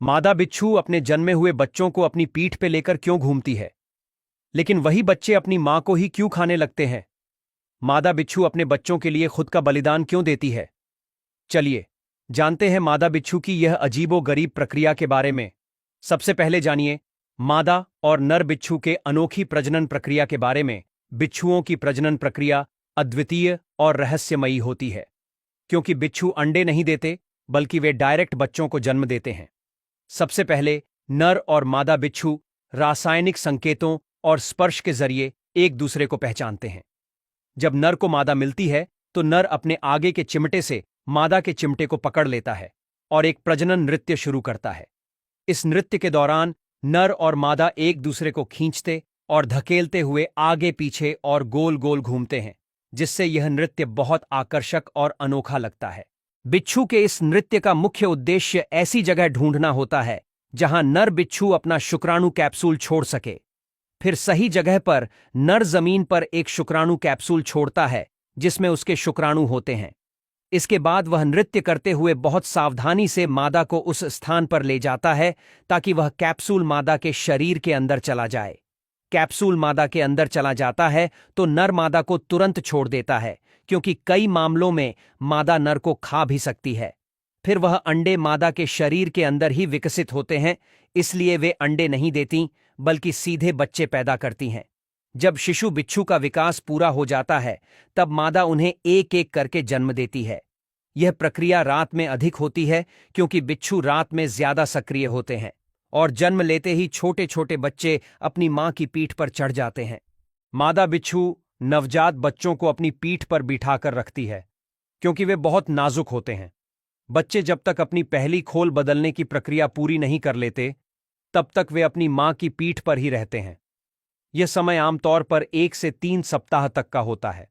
मादा बिच्छू अपने जन्मे हुए बच्चों को अपनी पीठ पे लेकर क्यों घूमती है? लेकिन वही बच्चे अपनी मां को ही क्यों खाने लगते हैं? मादा बिच्छू अपने बच्चों के लिए खुद का बलिदान क्यों देती है? चलिए जानते हैं मादा बिच्छू की यह अजीबो-गरीब प्रक्रिया के बारे में। सबसे पहले जानिए मादा और नर बिच्छू के अनोखी प्रजनन प्रक्रिया के बारे में। बिच्छुओं की प्रजनन प्रक्रिया अद्वितीय और रहस्यमयी होती है, क्योंकि बिच्छू अंडे नहीं देते, बल्कि वे डायरेक्ट बच्चों को जन्म देते हैं। सबसे पहले नर और मादा बिच्छू रासायनिक संकेतों और स्पर्श के जरिए एक दूसरे को पहचानते हैं। जब नर को मादा मिलती है तो नर अपने आगे के चिमटे से मादा के चिमटे को पकड़ लेता है और एक प्रजनन नृत्य शुरू करता है। इस नृत्य के दौरान नर और मादा एक दूसरे को खींचते और धकेलते हुए आगे पीछे और गोल गोल घूमते हैं, जिससे यह नृत्य बहुत आकर्षक और अनोखा लगता है। बिच्छू के इस नृत्य का मुख्य उद्देश्य ऐसी जगह ढूंढना होता है जहां नर बिच्छू अपना शुक्राणु कैप्सूल छोड़ सके। फिर सही जगह पर नर जमीन पर एक शुक्राणु कैप्सूल छोड़ता है जिसमें उसके शुक्राणु होते हैं। इसके बाद वह नृत्य करते हुए बहुत सावधानी से मादा को उस स्थान पर ले जाता है ताकि वह कैप्सूल मादा के शरीर के अंदर चला जाए। कैप्सूल मादा के अंदर चला जाता है तो नर मादा को तुरंत छोड़ देता है, क्योंकि कई मामलों में मादा नर को खा भी सकती है। फिर वह अंडे मादा के शरीर के अंदर ही विकसित होते हैं, इसलिए वे अंडे नहीं देती बल्कि सीधे बच्चे पैदा करती हैं। जब शिशु बिच्छू का विकास पूरा हो जाता है तब मादा उन्हें एक एक करके जन्म देती है। यह प्रक्रिया रात में अधिक होती है क्योंकि बिच्छू रात में ज्यादा सक्रिय होते हैं और जन्म लेते ही छोटे छोटे बच्चे अपनी मां की पीठ पर चढ़ जाते हैं। मादा बिच्छू नवजात बच्चों को अपनी पीठ पर बिठाकर रखती है क्योंकि वे बहुत नाजुक होते हैं। बच्चे जब तक अपनी पहली खोल बदलने की प्रक्रिया पूरी नहीं कर लेते तब तक वे अपनी मां की पीठ पर ही रहते हैं। यह समय आमतौर पर 1 से 3 सप्ताह तक का होता है।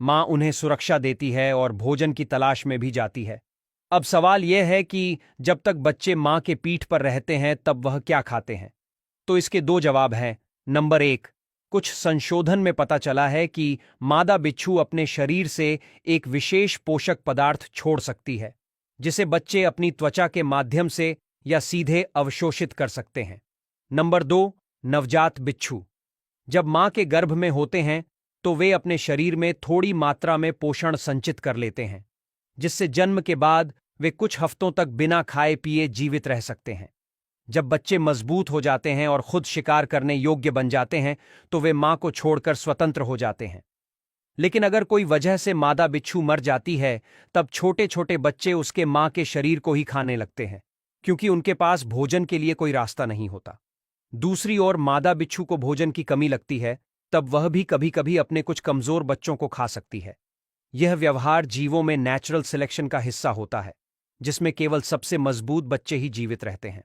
मां उन्हें सुरक्षा देती है और भोजन की तलाश में भी जाती है। अब सवाल यह है कि जब तक बच्चे मां के पीठ पर रहते हैं तब वह क्या खाते हैं? तो इसके 2 जवाब हैं। नंबर 1, कुछ संशोधन में पता चला है कि मादा बिच्छू अपने शरीर से एक विशेष पोषक पदार्थ छोड़ सकती है, जिसे बच्चे अपनी त्वचा के माध्यम से या सीधे अवशोषित कर सकते हैं। नंबर 2, नवजात बिच्छू जब मां के गर्भ में होते हैं तो वे अपने शरीर में थोड़ी मात्रा में पोषण संचित कर लेते हैं, जिससे जन्म के बाद वे कुछ हफ्तों तक बिना खाए पिए जीवित रह सकते हैं। जब बच्चे मजबूत हो जाते हैं और खुद शिकार करने योग्य बन जाते हैं तो वे मां को छोड़कर स्वतंत्र हो जाते हैं। लेकिन अगर कोई वजह से मादा बिच्छू मर जाती है तब छोटे छोटे बच्चे उसके मां के शरीर को ही खाने लगते हैं, क्योंकि उनके पास भोजन के लिए कोई रास्ता नहीं होता। दूसरी ओर मादा बिच्छू को भोजन की कमी लगती है, तब वह भी कभी कभी अपने कुछ कमजोर बच्चों को खा सकती है। यह व्यवहार जीवों में नेचुरल सिलेक्शन का हिस्सा होता है, जिसमें केवल सबसे मजबूत बच्चे ही जीवित रहते हैं।